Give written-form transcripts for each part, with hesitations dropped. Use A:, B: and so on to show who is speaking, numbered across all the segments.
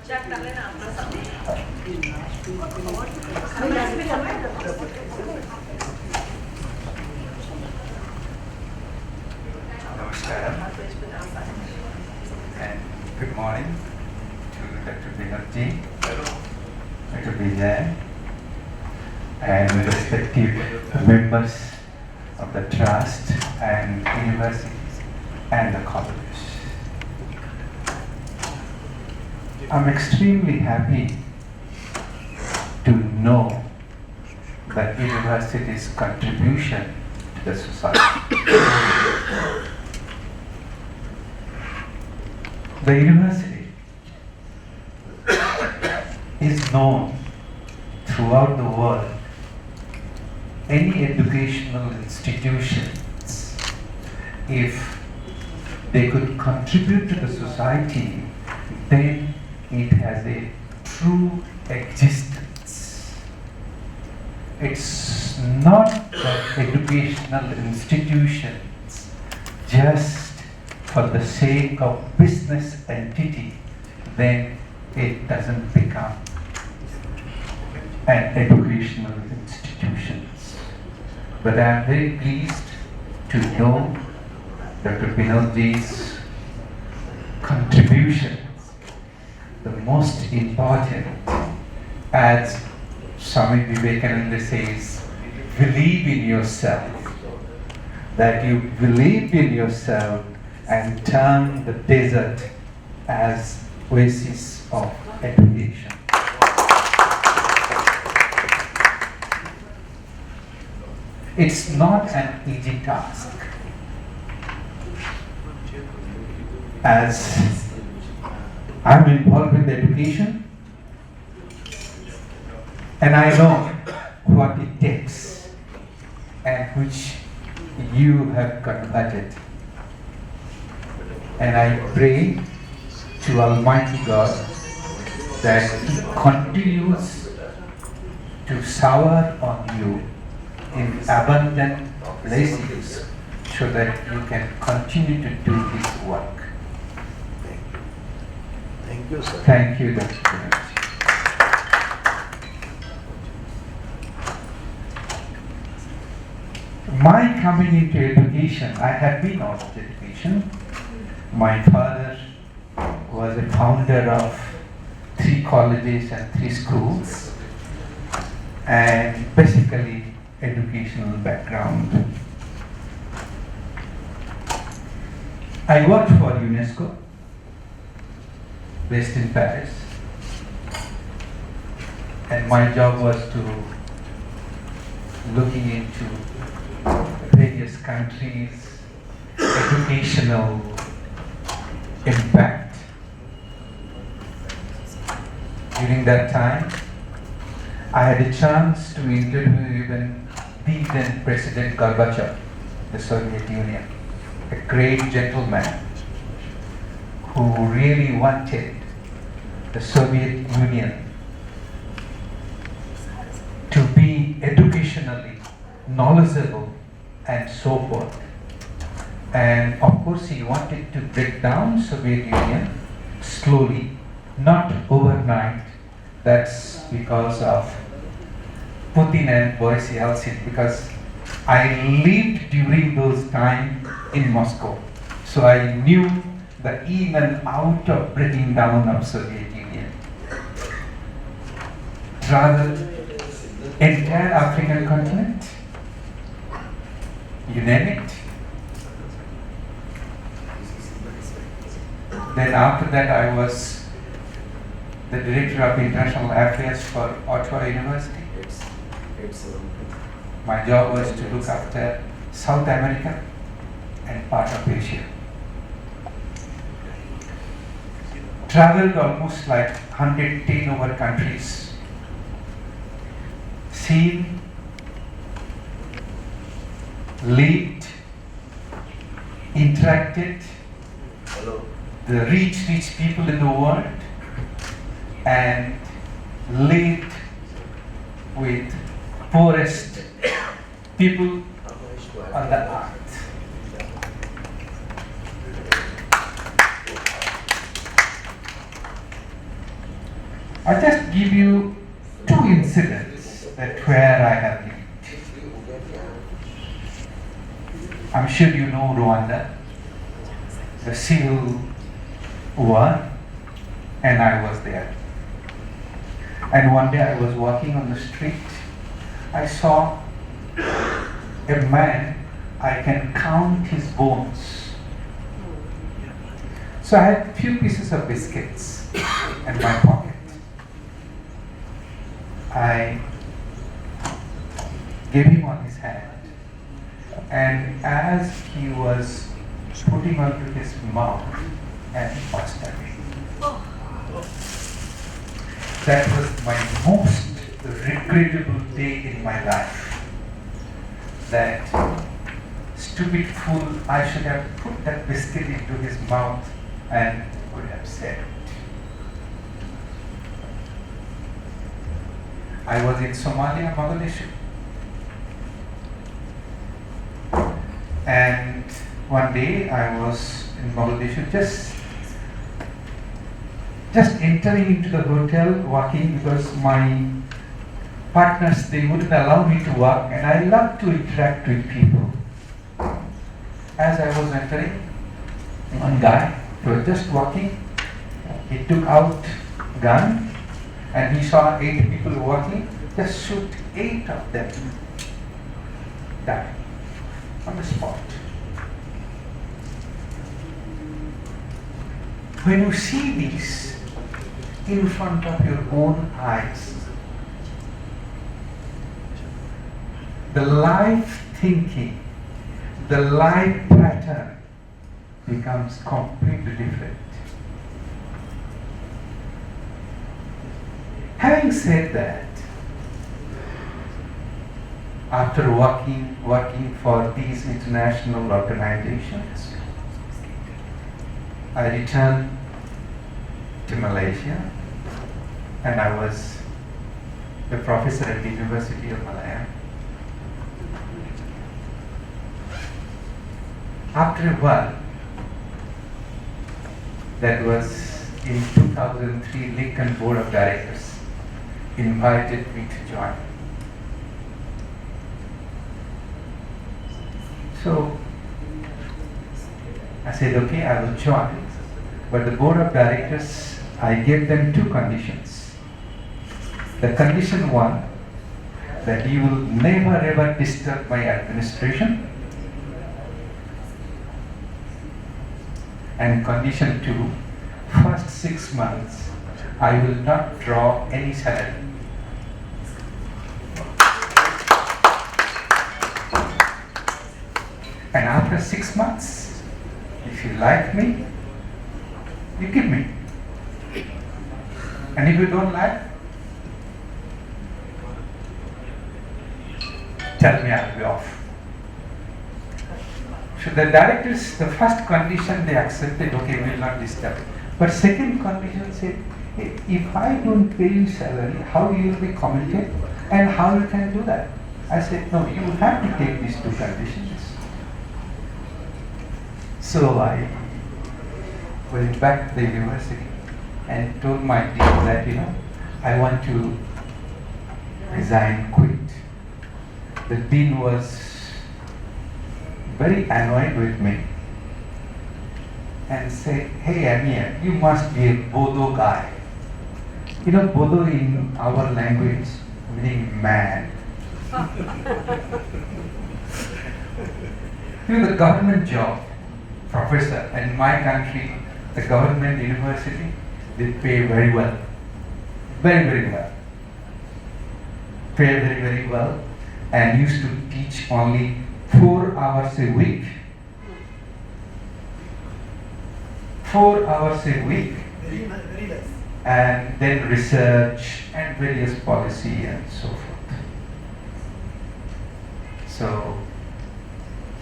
A: Namaskaram and good morning to Dr. Banerjee, Dr. Vijay, and respective members of the trust and universities and the colleges. I'm extremely happy to know the university's contribution to the society. The university is known throughout the world. Any educational institutions, if they could contribute to the society, then it has a true existence. It's not that educational institutions just for the sake of business entity, then it doesn't become an educational institution. But I am very pleased to know Dr. Banerjee's contributions. The most important, as Swami Vivekananda says, believe in yourself. That you believe in yourself and turn the desert as oasis of education. It's not an easy task. As I'm involved with education, and I know what it takes, and which you have converted. And I pray to Almighty God that He continues to shower on you in abundant blessings so that you can continue to do this work.
B: Thank you, sir.
A: Thank you, Dr. Banerjee. My coming into education, I had been out of education. My father was a founder of 3 colleges and 3 schools, and basically educational background. I worked for UNESCO, based in Paris, and my job was to looking into various countries' educational impact. During that time, I had a chance to interview even the then President Gorbachev, the Soviet Union, a great gentleman who really wanted the Soviet Union to be educationally knowledgeable and so forth. And of course he wanted to break down Soviet Union slowly, not overnight. That's because of Putin and Boris Yeltsin, because I lived during those times in Moscow. So I knew the in and out of breaking down of Soviet Union. Traveled entire African continent, you name it. Then after that I was the Director of International Affairs for Ottawa University. My job was to look after South America and part of Asia. Traveled almost like 110 over countries. Seen, lived, interacted, the rich people in the world, and lived with poorest people on the earth. I'll just give you two incidents that where I have lived. I'm sure you know Rwanda, the civil war, and I was there. And one day I was walking on the street. I saw a man, I can count his bones. So I had a few pieces of biscuits in my pocket. I gave him on his hand, and as he was putting onto his mouth, and he passed away. That was my most regrettable day in my life. That stupid fool, I should have put that biscuit into his mouth and would have said it. I was in Somalia, Malaysia. And one day I was in Malaysia just entering into the hotel, walking, because my partners, they wouldn't allow me to walk, and I love to interact with people. As I was entering, one guy, he was just walking, he took out gun, and he saw 8 people walking, just shoot 8 of them. Died on the spot. When you see this in front of your own eyes, the life thinking, the life pattern becomes completely different. Having said that, after working for these international organizations, I returned to Malaysia, and I was a professor at the University of Malaya. After a while, that was in 2003, Lincoln Board of Directors invited me to join. So I said, okay, I will join. But the board of directors, I gave them 2 conditions. The condition 1, that you will never ever disturb my administration. And condition 2, first 6 months, I will not draw any salary. And after 6 months, if you like me, you give me. And if you don't like, tell me, I'll be off. So the directors, the first condition they accepted, okay, we will not disturb. But second condition said, if I don't pay you salary, how you will be committed and how you can do that? I said, no, you have to take these 2 conditions. So I went back to the university and told my dean that, I want to resign, quit. The dean was very annoyed with me and said, hey Amiya, you must be a Bodo guy. Bodo in our language meaning man. The government job, professor, in my country, the government university, they pay very well. Very, very well. Pay very, very well, and used to teach only 4 hours a week. 4 hours a week.
B: Very less.
A: And then research and various policy and so forth. So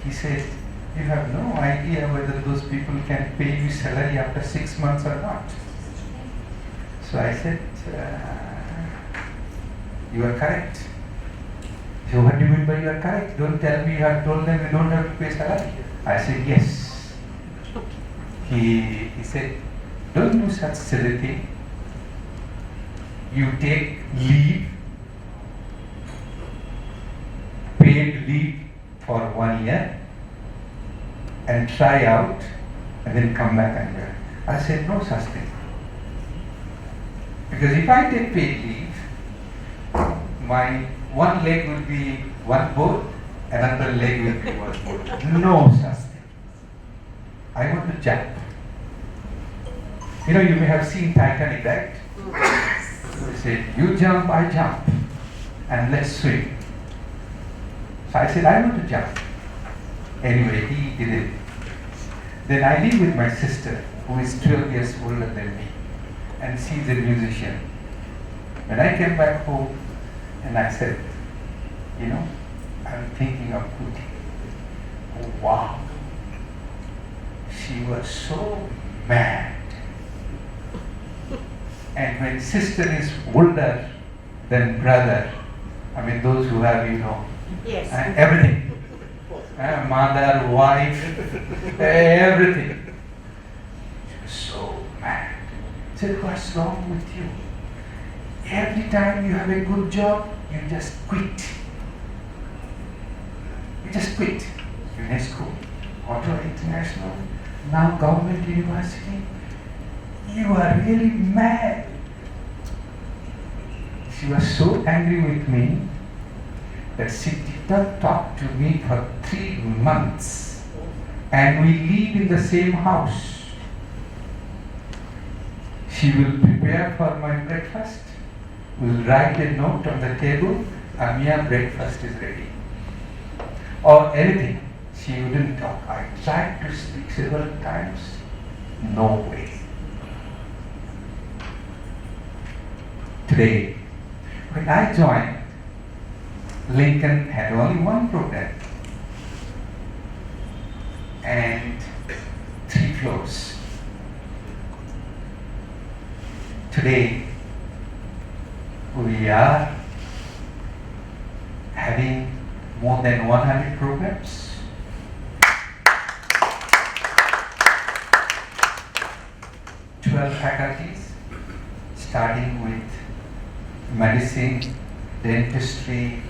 A: he said, you have no idea whether those people can pay you salary after 6 months or not. So I said, you are correct. So what do you mean by you are correct? Don't tell me you have told them you don't have to pay salary. I said, yes. He said, don't do such silly thing. you take leave, paid leave for 1 year and try out and then come back and work. I said, no such thing. Because if I take paid leave, my one leg will be one boat, another leg will be one boat. No such thing. I want to jump. You know, you may have seen Titanic, right? They said, you jump, I jump, and let's swim. So I said, I want to jump. Anyway, he did it. Then I live with my sister, who is 12 years older than me, and she's a musician. When I came back home, and I said, you know, I'm thinking of quitting. Oh, wow. She was so mad. And when sister is older than brother, I mean those who have, you know,
B: Yes.
A: Everything. Mother, wife, everything. She was so mad. I said, what's wrong with you? Every time you have a good job, you just quit. You just quit. UNESCO, Auto International, now government university. You are really mad. She was so angry with me that she did not talk to me for 3 months. And we live in the same house. She will prepare for my breakfast, will write a note on the table, Amiya, breakfast is ready. Or anything. She wouldn't talk. I tried to speak several times. No way. Today, when I joined, Lincoln had only one program and 3 floors. Today, we are having more than 100 programs. Faculties, starting with medicine, dentistry,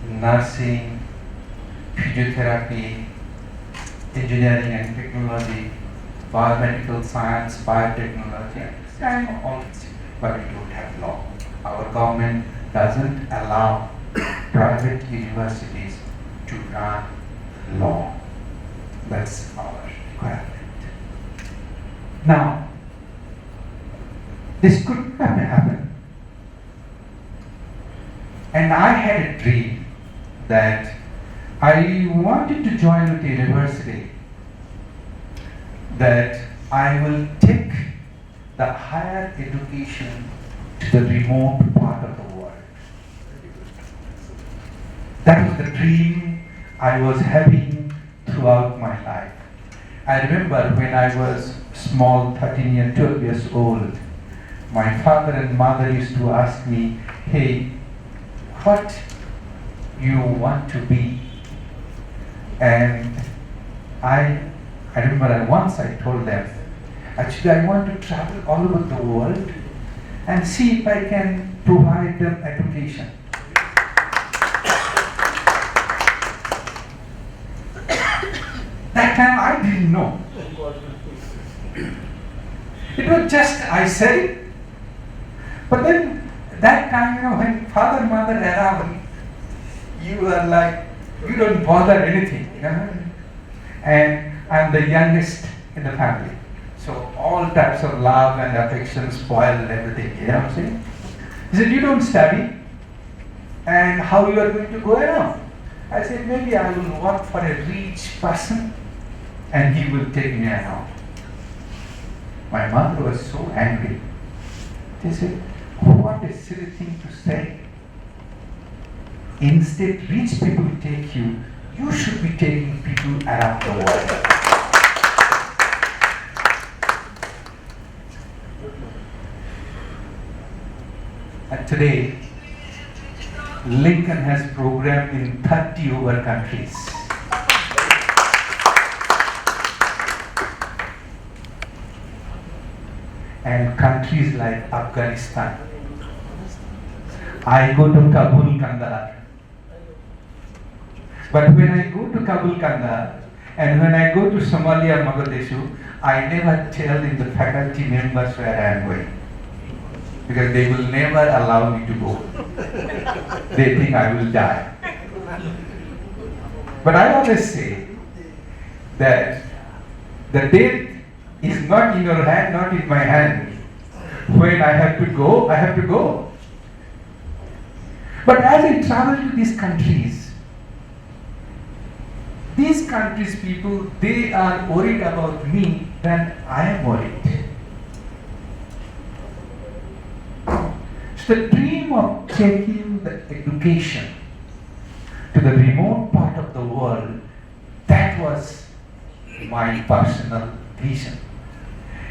A: nursing, physiotherapy, engineering and technology, biomedical science, biotechnology, and all this. But we don't have law. Our government doesn't allow private universities to run law. That's our requirement. Now, this could have happened. And I had a dream that I wanted to join with the university, that I will take the higher education to the remote part of the world. That was the dream I was having throughout my life. I remember when I was small, 12 years old, my father and mother used to ask me, hey, what you want to be? And I remember once I told them, actually I want to travel all over the world and see if I can provide them education. That time I didn't know. It was just, I said it. But then, that time, when father and mother around, you are like, you don't bother anything, And I'm the youngest in the family. So all types of love and affection spoil everything, you know what I'm saying? He said, you don't study, and how you are going to go around? I said, maybe I will work for a rich person, and he will take me around. My mother was so angry. She said, what a silly thing to say. Instead, rich people take you. You should be taking people around the world. And today, Lincoln has programmed in 30 over countries. And countries like Afghanistan, I go to Kabul, Kandahar. But when I go to Kabul, Kandahar, and when I go to Somalia, Mogadishu, I never tell in the faculty members where I am going. Because they will never allow me to go. They think I will die. But I always say that the death is not in your hand, not in my hand. When I have to go, I have to go. But as I travel to these countries people, they are worried about me than I am worried. So the dream of taking the education to the remote part of the world, that was my personal vision.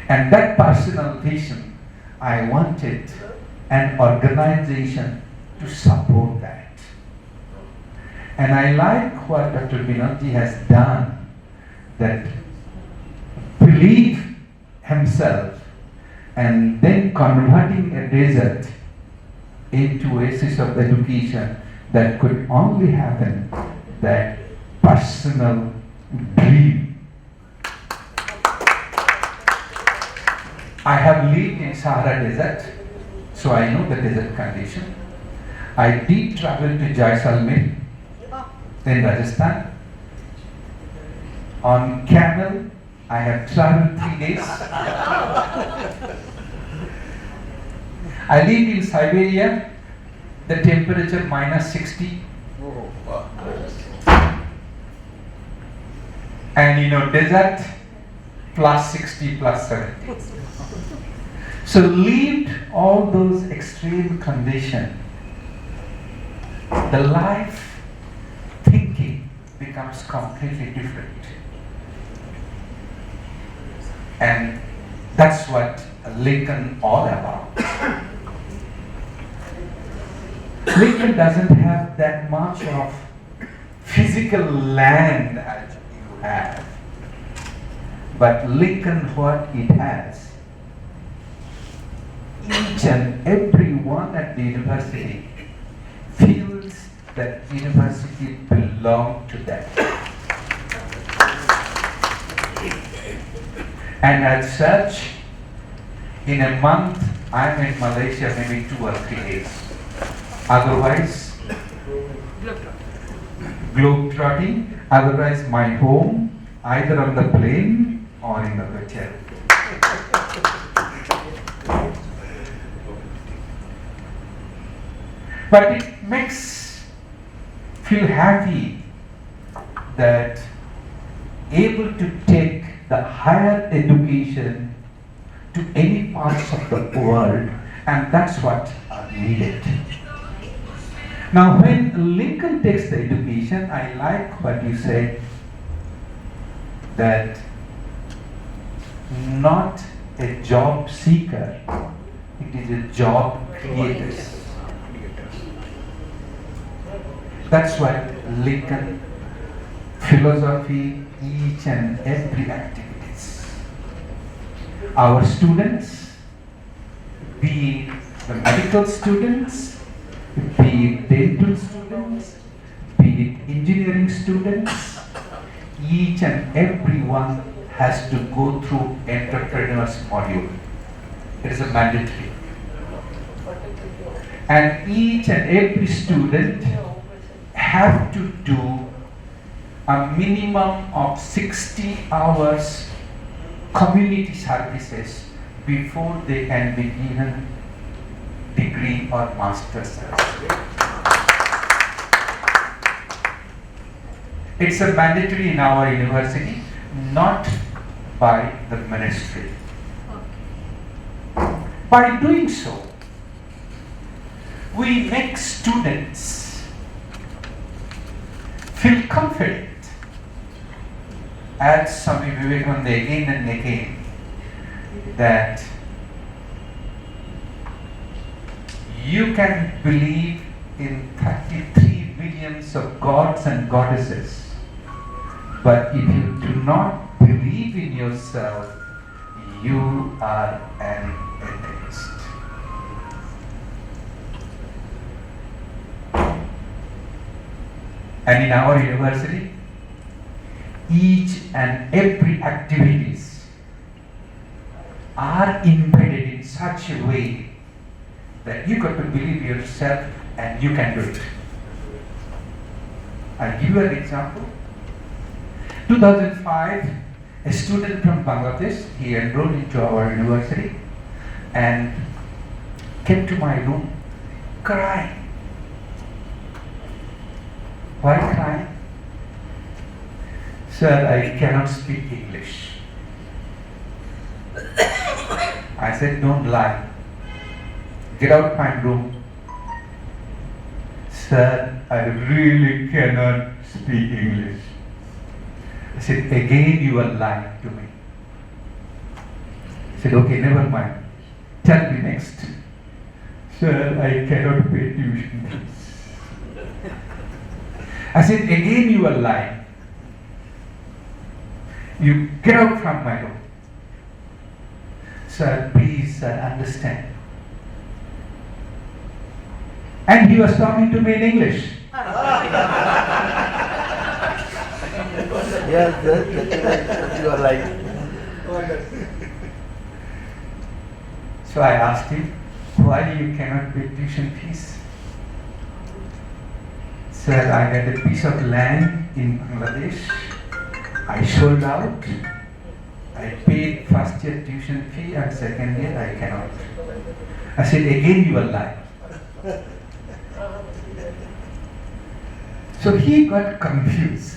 A: And that personal vision, I wanted an organization to support that. And I like what Dr. Vinodji has done, that believe himself and then converting a desert into oasis of education that could only happen, that personal dream. I have lived in Sahara Desert, so I know the desert condition. I did travel to Jaisalmer in Rajasthan. On camel, I have traveled 3 days. I lived in Siberia, the temperature -60. And desert +60, +70. So lived all those extreme conditions. The life thinking becomes completely different. And that's what Lincoln all about. Lincoln doesn't have that much of physical land as you have. But Lincoln, what it has, each and every one at the university feels that university belongs to them. And as such, in a month, I'm in Malaysia maybe 2 or 3 days. Otherwise, globe-trotting, otherwise my home, either on the plane or in the hotel. But it makes feel happy that able to take the higher education to any parts of the world, and that's what are needed. Now when Lincoln takes the education, I like what you said, that not a job seeker, it is a job creator. That's what Lincoln philosophy, each and every activities. Our students, be it the medical students, be it dental students, be it engineering students, each and every one has to go through entrepreneurs module. It is a mandatory. And each and every student have to do a minimum of 60 hours community services before they can be given degree or master's certificate. It's a mandatory in our university, not by the ministry. By doing so, we make students feel confident. As Swami Vivekananda again and again, that you can believe in 33 billions of gods and goddesses, but if you do not believe in yourself, you are an atheist. And in our university, each and every activities are embedded in such a way that you got to believe yourself and you can do it. I'll give you an example. 2005, a student from Bangladesh, he enrolled into our university and came to my room crying. Why crying? Sir, I cannot speak English. I said, don't lie. Get out my room. Sir, I really cannot speak English. I said, again you are lying to me. I said, okay, never mind. Tell me next. Sir, I cannot pay tuition fees. I said, again you are lying. You get out from my room. Sir, please understand. And he was talking to me in English.
B: Yes, you are right.
A: So I asked him, why you cannot pay tuition fees? Sir, I had a piece of land in Bangladesh. I sold out. I paid first year tuition fee and second year I cannot. I said, again you are lying. So he got confused.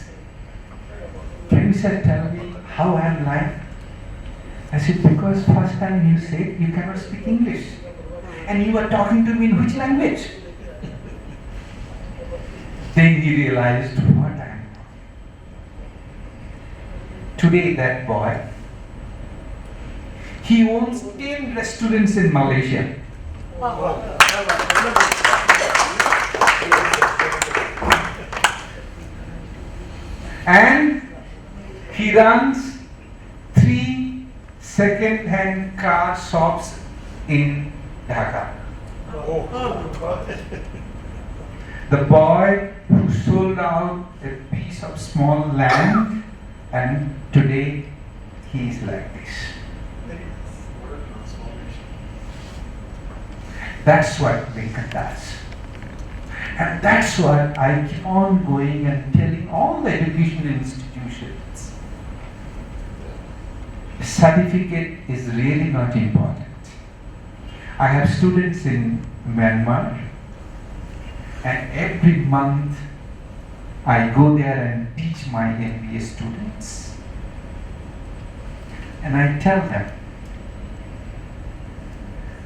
A: Can you sir tell me how I am lying? I said, because first time you said you cannot speak English. And you were talking to me in which language? Then he realized what I am. Today that boy, he owns 10 restaurants in Malaysia. And he runs 3 second-hand car shops in Dhaka. The boy who sold out a piece of small land, and today he is like this. That's what Lincoln does. And that's what I keep on going and telling all the educational institutions. Certificate is really not important. I have students in Myanmar, and every month I go there and teach my MBA students. And I tell them,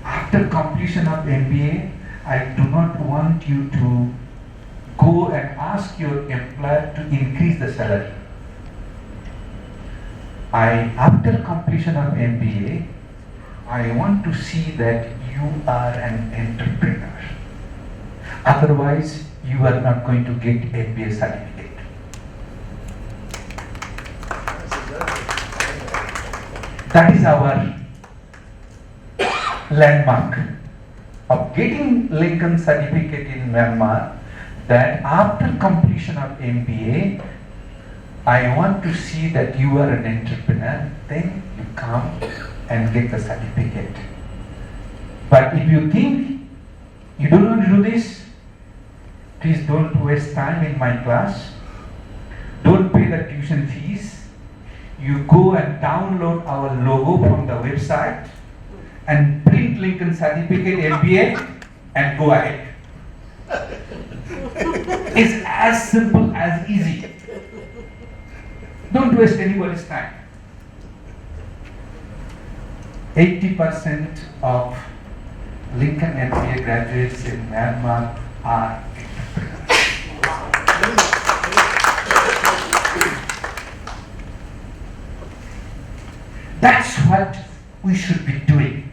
A: after completion of MBA, I do not want you to go and ask your employer to increase the salary. After completion of MBA, I want to see that you are an entrepreneur. Otherwise, you are not going to get MBA certificate. That is our landmark of getting Lincoln certificate in Myanmar, that after completion of MBA, I want to see that you are an entrepreneur, then you come and get the certificate. But if you think you don't want to do this, please don't waste time in my class. Don't pay the tuition fees. You go and download our logo from the website and print Lincoln certificate MBA and go ahead. It's as simple as easy. Don't waste anybody's time. 80% of Lincoln MBA graduates in Myanmar are entrepreneurs. That's what we should be doing.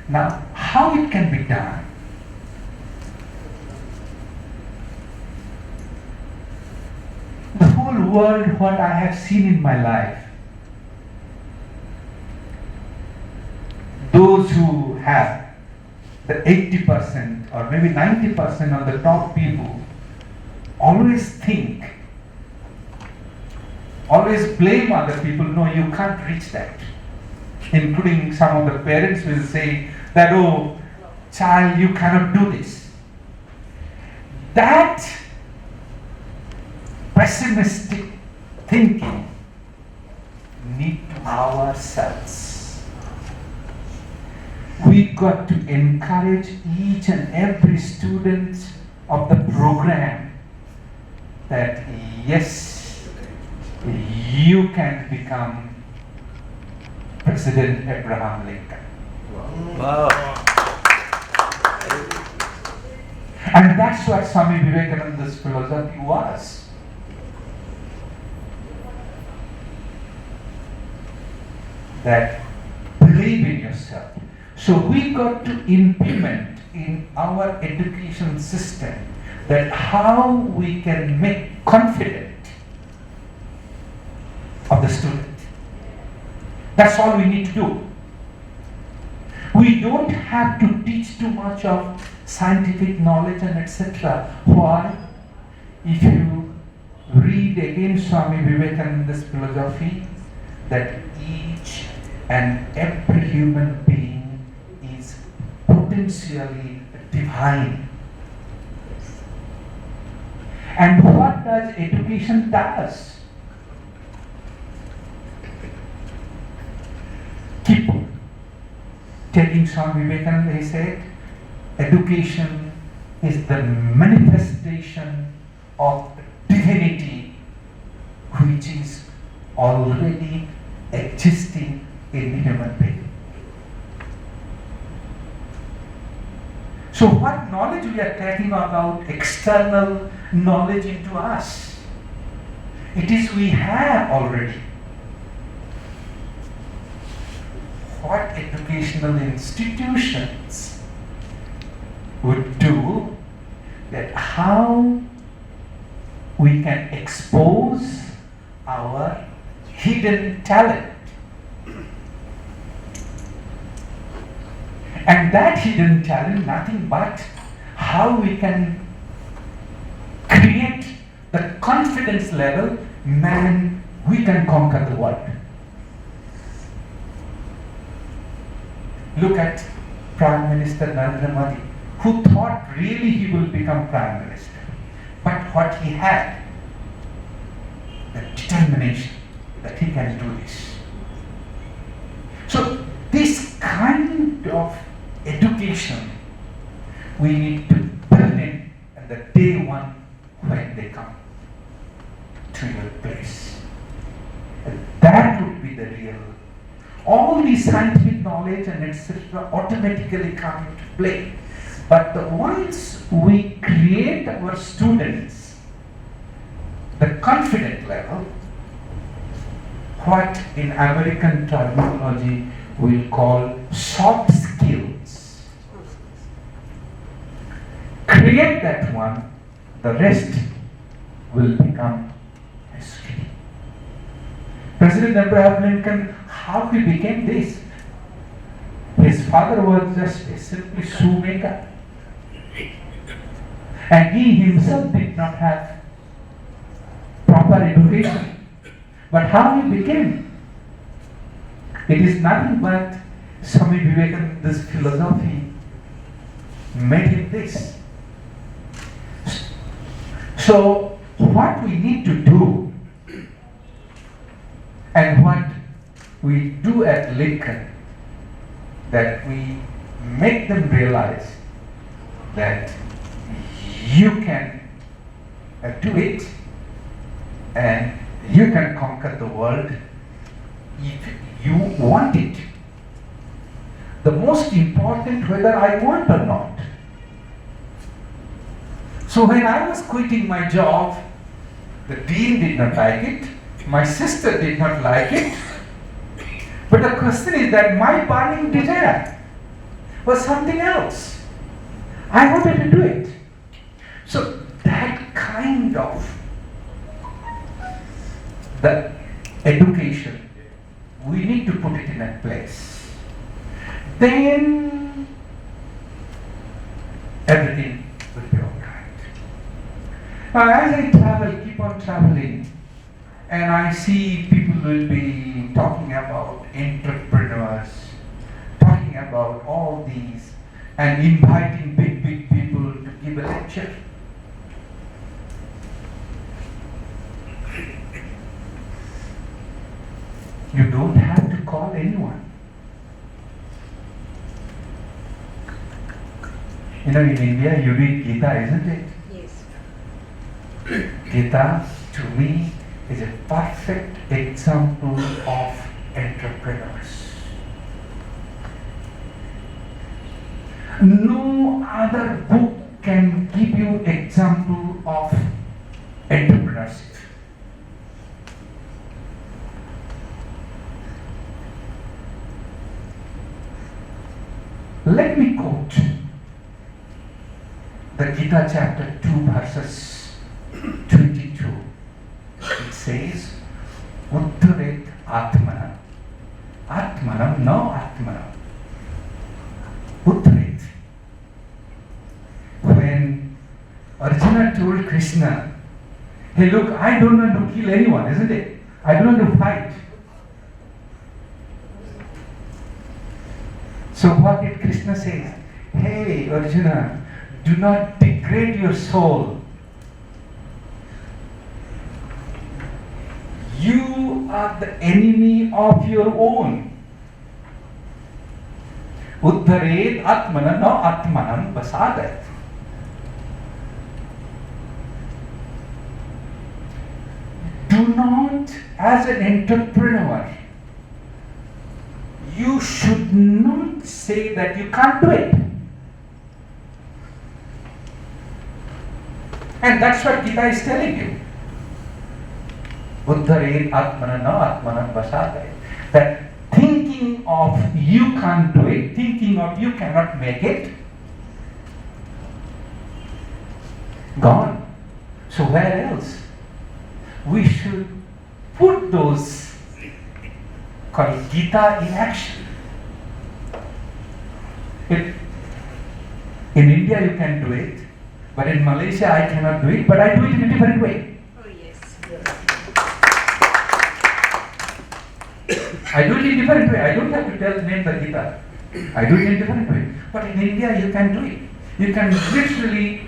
A: Now, how it can be done? The whole world, what I have seen in my life, those who have the 80% or maybe 90% of the top people, always think, always blame other people. No, you can't reach that. Including some of the parents will say that, oh, child, you cannot do this. That pessimistic thinking need to ourselves. We got to encourage each and every student of the program that yes, you can become President Abraham Lincoln.
B: Wow.
A: And that's what Swami Vivekananda's philosophy was. That believe in yourself. So we got to implement in our education system that how we can make confident of the student. That's all we need to do. We don't have to teach too much of scientific knowledge and etc. Why? If you read again Swami Vivekananda's philosophy, that each and every human being is potentially divine. And what does education does? Keep taking Swami Vivekananda, he said, education is the manifestation of divinity which is already existing in the human being. So what knowledge we are talking about, external knowledge into us? It is we have already. What educational institutions would do, that how we can expose our hidden talent. And that hidden talent, nothing but how we can create the confidence level, man, we can conquer the world. Look at Prime Minister Narendra Modi, who thought really he will become Prime Minister. But what he had, the determination that he can do this. So this kind of education we need to build in at the day one when they come to your place. And that would be the real. All the scientific knowledge and etc. automatically come into play. But once we create our students the confident level, what in American terminology we'll call soft skills. Create that one, the rest will become history. President Abraham Lincoln, how he became this? His father was just a simple shoemaker. And he himself did not have proper education. But how he became? It is nothing but Swami Vivekananda's philosophy made him this. So what we need to do and what we do at Lincoln, that we make them realize that you can do it and you can conquer the world if you want it. The most important whether I want or not. So when I was quitting my job, the dean did not like it, my sister did not like it, but the question is that my burning desire was something else. I wanted to do it. So that kind of the education, we need to put it in a place. Then everything will be all right. Now, as I travel, keep on traveling, and I see people will be talking about entrepreneurs, talking about all these, and inviting big people to give a lecture. You don't have to call anyone. You know, in India, you read Gita, isn't it?
C: Yes.
A: Gita, to me, is a perfect example of entrepreneurs. No other book can give you example of entrepreneurship. Let me quote the Gita chapter 2 verses 22. It says, Uttaret Atmanam. Atmanam, no Atmanam. Uttaret. When Arjuna told Krishna, hey look, I don't want to kill anyone, isn't it? I don't want to fight. So what did Krishna say? Hey Arjuna, do not degrade your soul. You are the enemy of your own. Uddharet Atmana, no Atmanam Basadat. Do not, as an entrepreneur, you should not say that you can't do it. And that's what Gita is telling you. Uddharet Atmana no Atmanam Vasade. That thinking of you can't do it, thinking of you cannot make it, gone. So where else? We should put those called Gita in action. In India you can do it, but in Malaysia I cannot do it, but I do it in a different way.
C: Oh yes.
A: I do it in a different way. I don't have to tell name the Gita. I do it in a different way. But in India you can do it. You can literally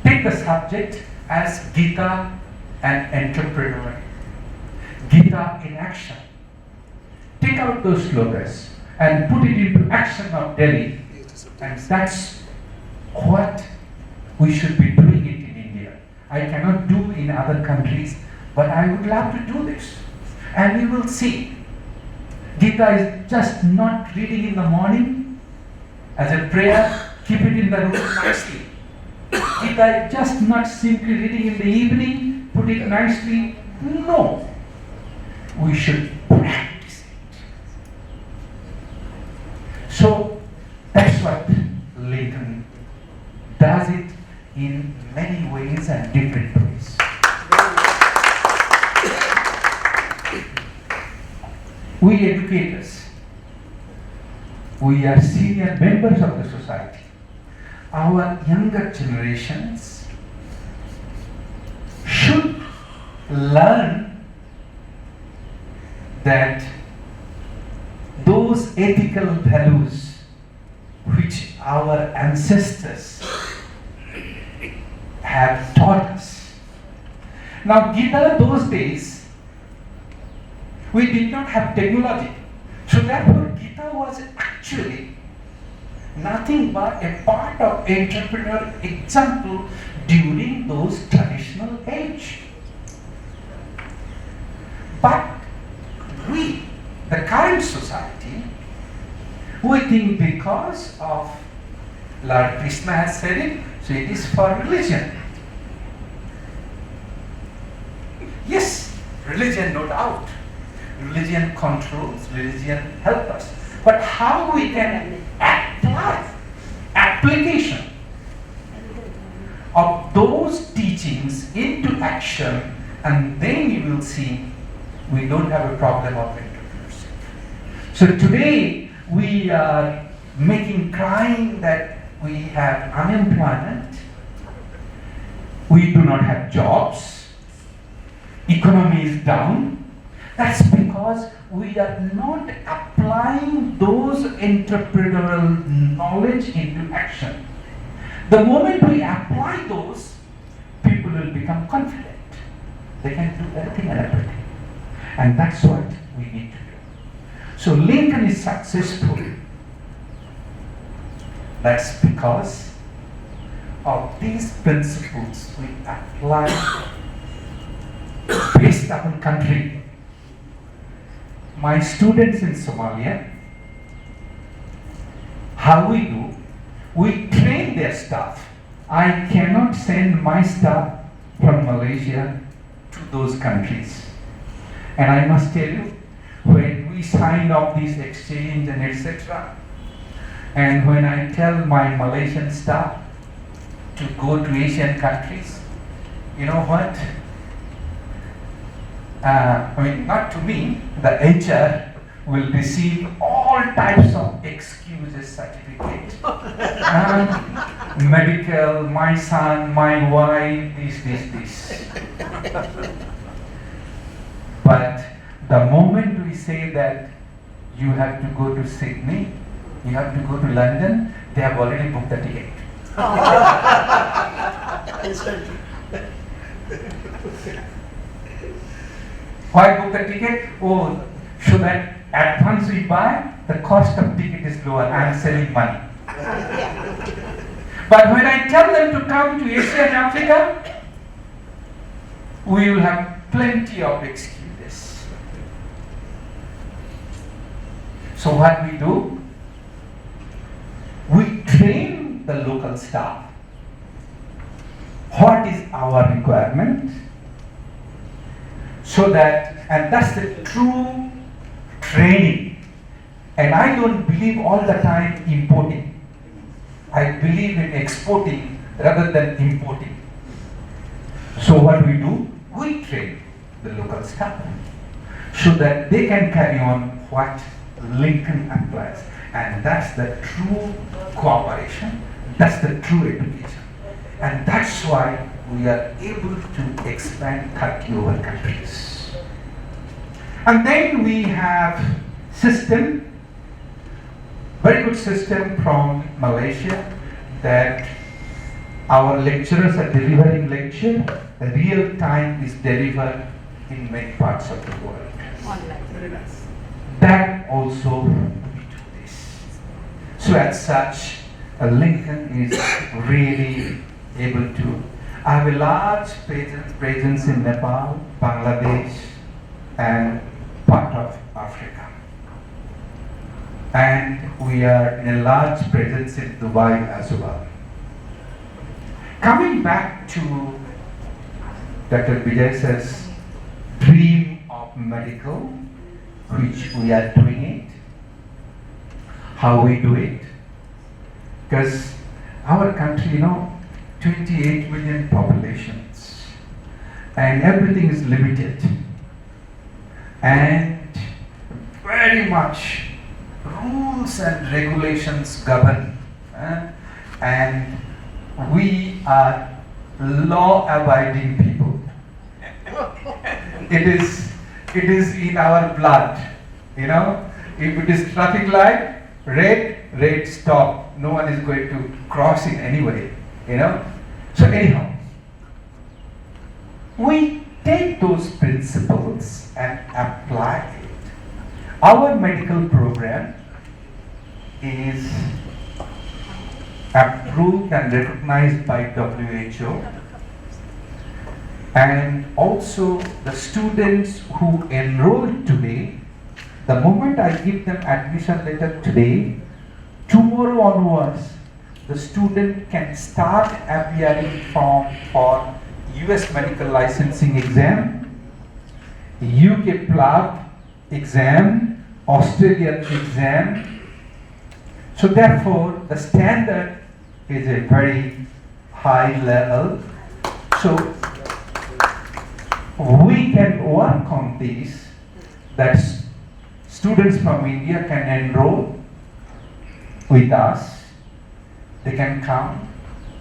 A: take the subject as Gita and entrepreneur. Gita in action. Take out those slogans and put it into action of Delhi. And that's what we should be doing it in India. I cannot do in other countries, but I would love to do this. And we will see. Gita is just not reading in the morning as a prayer, keep it in the room nicely. Gita is just not simply reading in the evening, put it nicely. No. We should practice it. So that's what Lincoln does it in many ways and different ways. We educators, we are senior members of the society. Our younger generations should learn that those ethical values which our ancestors have taught us. Now, Gita, those days, we did not have technology. So therefore, Gita was actually nothing but a part of entrepreneur example during those traditional age. But we, the current society, we think because of Lord Krishna has said it, so it is for religion. Yes, religion, no doubt. Religion controls, religion helps us. But how we can apply application of those teachings into action, and then you will see we don't have a problem of entrepreneurship. So today we are making crying that we have unemployment. we do not have jobs, economy is down. That's because we are not applying those entrepreneurial knowledge into action. The moment we apply those, people will become confident. They can do anything and everything. And that's what we need to do. So Lincoln is successful. That's because of these principles we apply based upon country. My students in Somalia, how we do, we train their staff. I cannot send my staff from Malaysia to those countries. And I must tell you, when we sign off these exchange and etc., and when I tell my Malaysian staff to go to Asian countries, you know what? Not to me, the HR will receive all types of excuses, certificates, medical, my son, my wife, this. But the moment we say that you have to go to Sydney, you have to go to London, they have already booked the ticket. Why book the ticket? Oh, so that advance we buy, the cost of ticket is lower. I am saving money. But when I tell them to come to Asia and Africa, we will have plenty of excuses. So what we do? We train the local staff. What is our requirement? So that, and that's the true training. And I don't believe all the time importing. I believe in exporting rather than importing. So what we do? We train the local staff so that they can carry on what Lincoln applies. And that's the true cooperation, that's the true education. And that's why we are able to expand 30 over countries. And then we have system, very good system from Malaysia, that our lecturers are delivering lecture, the real time is delivered in many parts of the world.
C: Online.
A: That also we do this. So as such, Lincoln is really able to. I have a large presence in Nepal, Bangladesh, and part of Africa. And we are in a large presence in Dubai as well. Coming back to Dr. Vijay's dream of medical, which we are doing it, how we do it, because our country, 28 million populations, and everything is limited, and very much rules and regulations govern, and we are law-abiding people. It is in our blood, If it is traffic light, red, stop. No one is going to cross in any way, So anyhow, we take those principles and apply it. Our medical program is approved and recognized by WHO, and also the students who enroll today, the moment I give them admission letter today, tomorrow onwards, the student can start appearing for US medical licensing exam, UK PLAB exam, Australian exam. So therefore, the standard is a very high level. So we can work on this, that students from India can enroll with us. They can come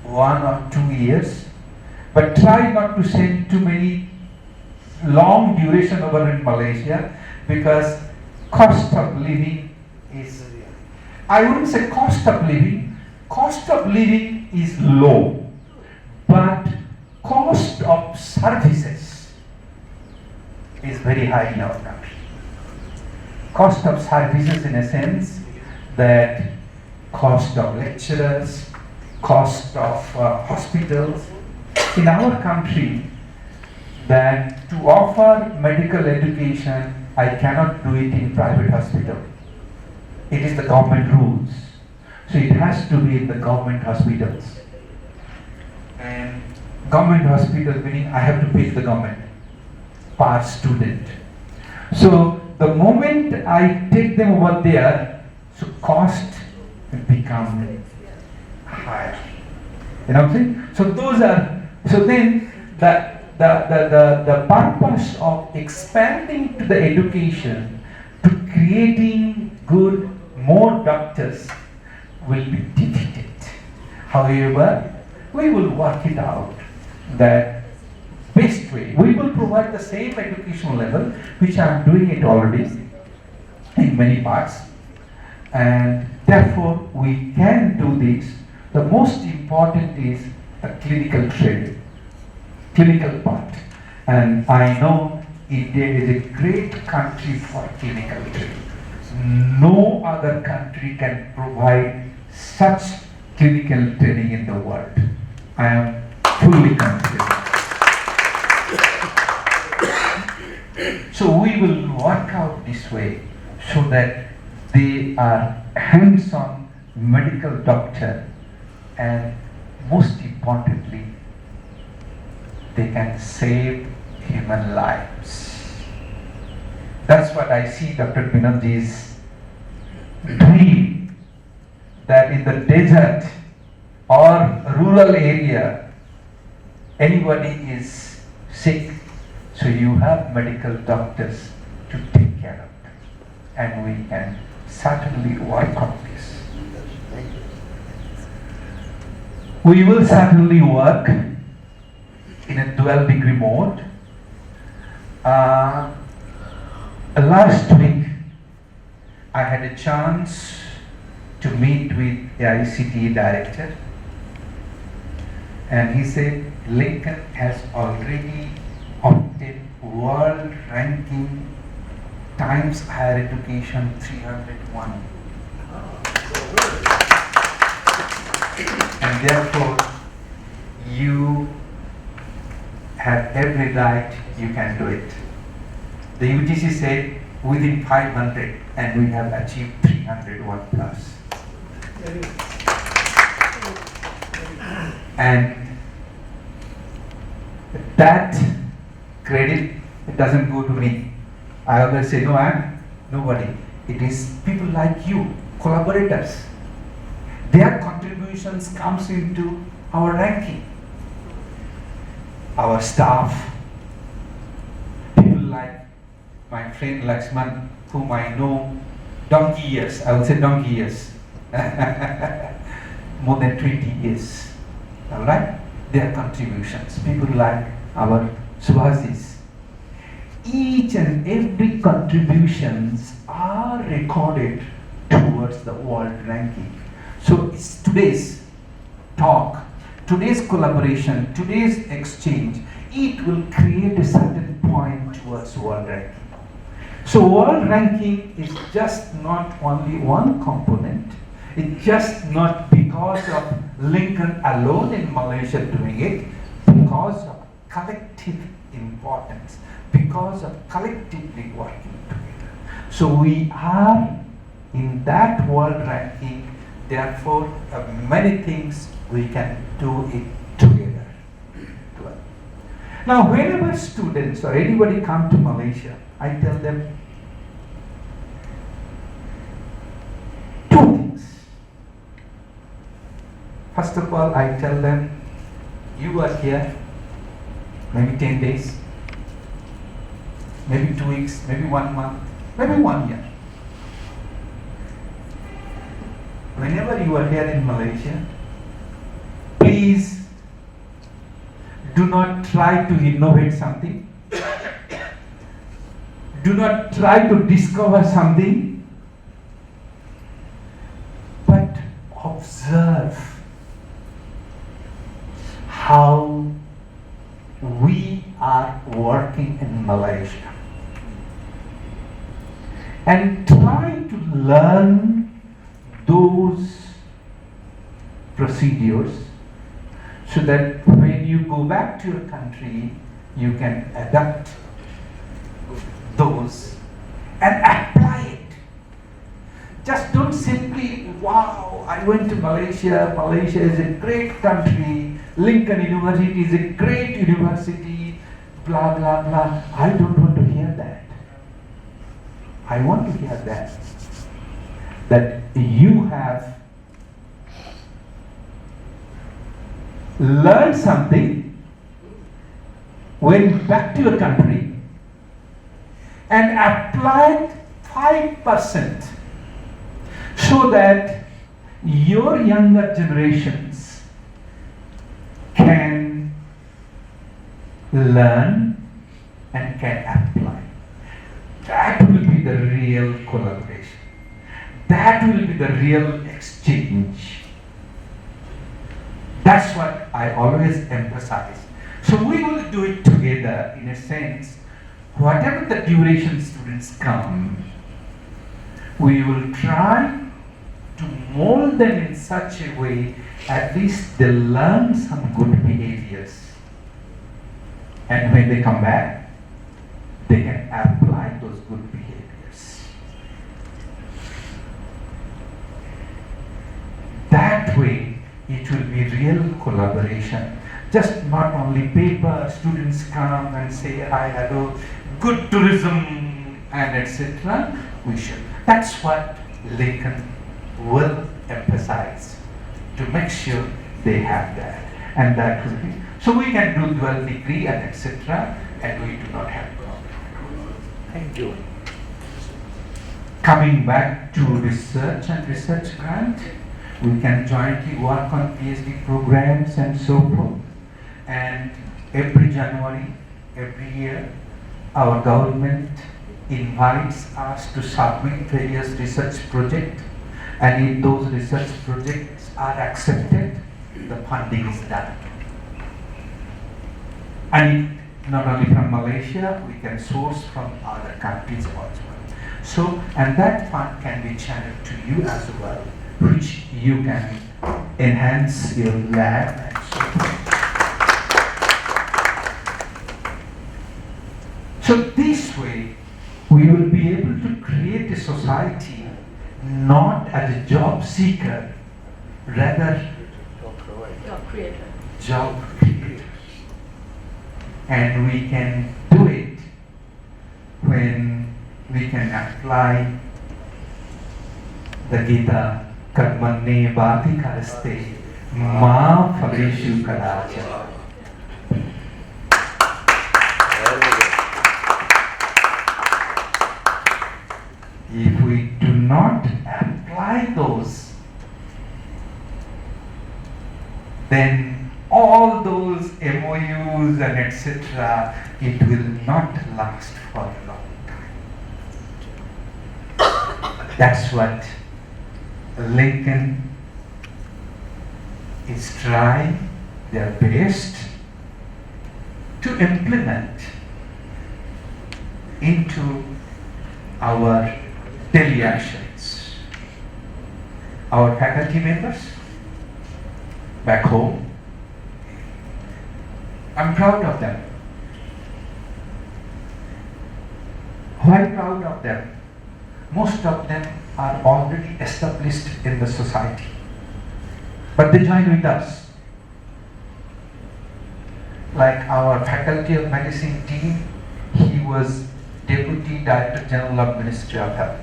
A: 1 or 2 years, but try not to send too many long duration over in Malaysia, because cost of living is, I wouldn't say cost of living is low, but cost of services is very high in our country. Cost of services in a sense that cost of lecturers, cost of hospitals. In our country, that to offer medical education, I cannot do it in private hospital. It is the government rules. So it has to be in the government hospitals. And government hospital meaning I have to pay the government per student. So the moment I take them over there, so cost will become higher. You know what I'm saying? So those are, so then the purpose of expanding to the education, to creating good, more doctors will be defeated. However, we will work it out that best way. We will provide the same educational level, which I am doing it already in many parts, and therefore we can do this. The most important is the clinical training, clinical part. And I know India is a great country for clinical training. No other country can provide such clinical training in the world. I am fully confident. So we will work out this way so that they are hands-on medical doctor, and most importantly, they can save human lives. That's what I see Dr. Binodji's dream, that in the desert or rural area, anybody is sick, so you have medical doctors to take care of them. And we can certainly work on this. We will certainly work in a 12-degree mode. Last week, I had a chance to meet with the ICT director, and he said Lincoln has already obtained world ranking Times Higher Education 301. And therefore, you have every right, you can do it. The UGC said within 500, and we have achieved 301 plus. And that credit, it doesn't go to me. I always say, no, I'm nobody. It is people like you, collaborators. Their contributions comes into our ranking. Our staff, people like my friend Lakshman, whom I know donkey years, I would say donkey years, more than 20 years, all right? Their contributions, people like our Subhasis. Each and every contributions are recorded towards the world ranking. So it's today's talk, today's collaboration, today's exchange, it will create a certain point towards world ranking. So world ranking is just not only one component. It's just not because of Lincoln alone in Malaysia doing it, because of collective importance, because of collectively working together. So we are in that world ranking, therefore many things we can do it together. Now whenever students or anybody come to Malaysia, I tell them two things. First of all, I tell them, you are here maybe 10 days, maybe 2 weeks, maybe 1 month, maybe 1 year. Whenever you are here in Malaysia, please Do not try to innovate something. Do not try to discover something, but observe how we are working in Malaysia. And try to learn those procedures so that when you go back to your country, you can adapt those and apply it. Just don't simply, wow, I went to Malaysia, Malaysia is a great country, Lincoln University is a great university, blah, blah, blah. I don't want to hear that. I want to hear that you have learned something, went back to your country, and applied 5% so that your younger generations can learn and can apply. That will be the real collaboration. That will be the real exchange. That's what I always emphasize. So we will do it together in a sense. Whatever the duration students come, we will try to mold them in such a way at least they learn some good behaviors. And when they come back, they can apply those good behaviors. That way, it will be real collaboration. Just not only paper, students come and say, I had a good tourism and etc. We should. That's what Lincoln will emphasize to make sure they have that. And that will be. So we can do dual degree and etc. and we do not have problem.
B: Thank you.
A: Coming back to research and research grant, we can jointly work on PhD programs and so forth. And every January, every year, our government invites us to submit various research projects, and if those research projects are accepted, the funding is done. And not only from Malaysia, we can source from other countries also. So, and that fund can be channeled to you as well, which you can enhance your lab and so forth. So this way, we will be able to create a society not as a job seeker, rather
C: Job creator.
A: job creators. And we can do it when we can apply the Gita, Karmane Bhati Karaste, Ma Phaleshu Kadacha. If we do not apply those, then all those MOUs and etc., it will not last for a long time. That's what Lincoln is trying their best to implement into our daily actions. Our faculty members back home, I'm proud of them. Why proud of them? Most of them are already established in the society, but they join with us. Like our Faculty of Medicine team, he was Deputy Director General of Ministry of Health.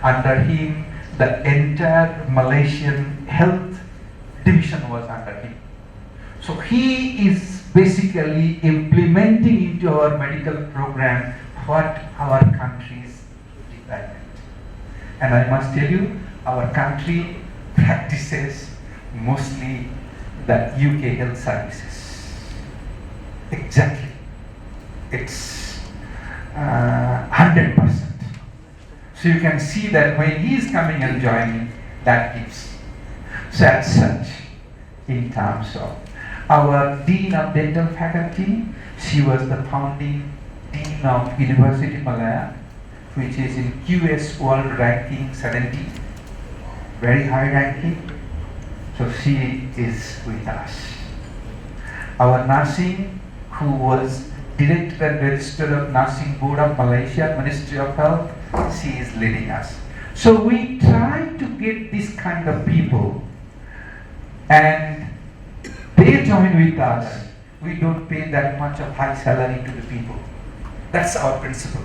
A: Under him, the entire Malaysian health division was under him. So he is basically implementing into our medical program what our country's requirement. And I must tell you, our country practices mostly the UK health services. exactly. It's 100%. So you can see that when he is coming and joining, that gives. So as such, in terms of our Dean of Dental Faculty, she was the founding Dean of University Malaya, which is in QS World Ranking 70, very high ranking. So she is with us. Our nursing, who was Director and Register of Nursing Board of Malaysia, Ministry of Health, she is leading us. So we try to get this kind of people, and they join with us. We don't pay that much of high salary to the people. That's our principle.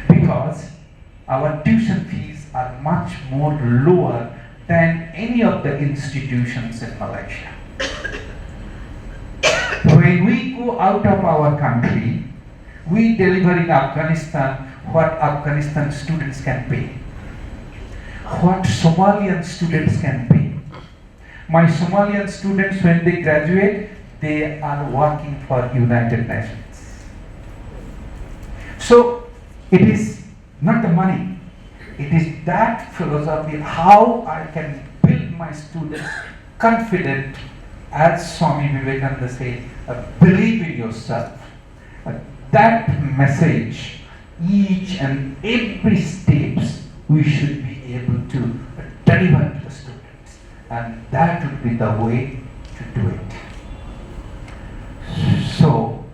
A: Because our tuition fees are much more lower than any of the institutions in Malaysia. When we go out of our country, we deliver in Afghanistan what Afghanistan students can pay, what Somalian students can pay. My Somalian students, when they graduate, they are working for United Nations. So it is not the money, it is that philosophy, how I can build my students confident, as Swami Vivekananda said, believe in yourself. That message, each and every steps, we should be able to deliver to the students, and that would be the way to do it. So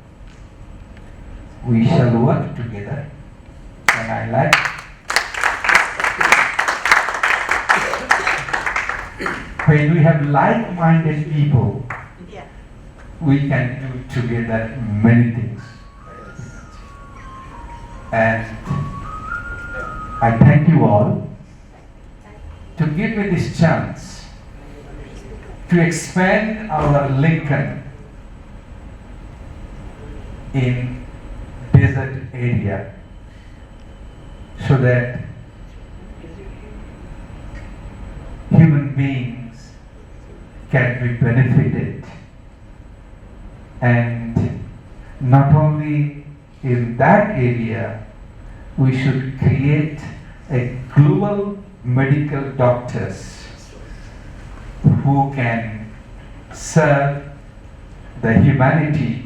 A: we shall work together, and I like when we have like-minded people, we can do together many things. And I thank you all to give me this chance to expand our Lincoln in desert area, so that human beings can be benefited, and not only in that area, we should create a global medical doctors who can serve the humanity,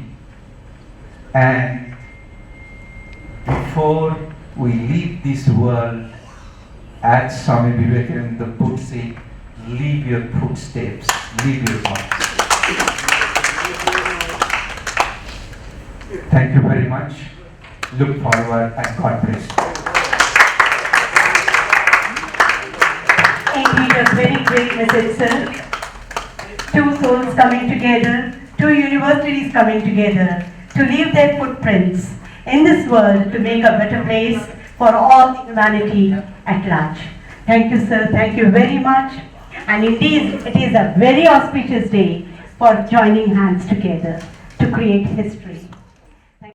A: and before we leave this world, as Swami Vivekananda would say, leave your footsteps, leave your marks. Thank you very much. Look forward, and God bless you.
D: Indeed, a very great message, sir. Two souls coming together, two universities coming together to leave their footprints in this world to make a better place for all humanity at large. Thank you, sir. Thank you very much. And indeed, it is a very auspicious day for joining hands together to create history.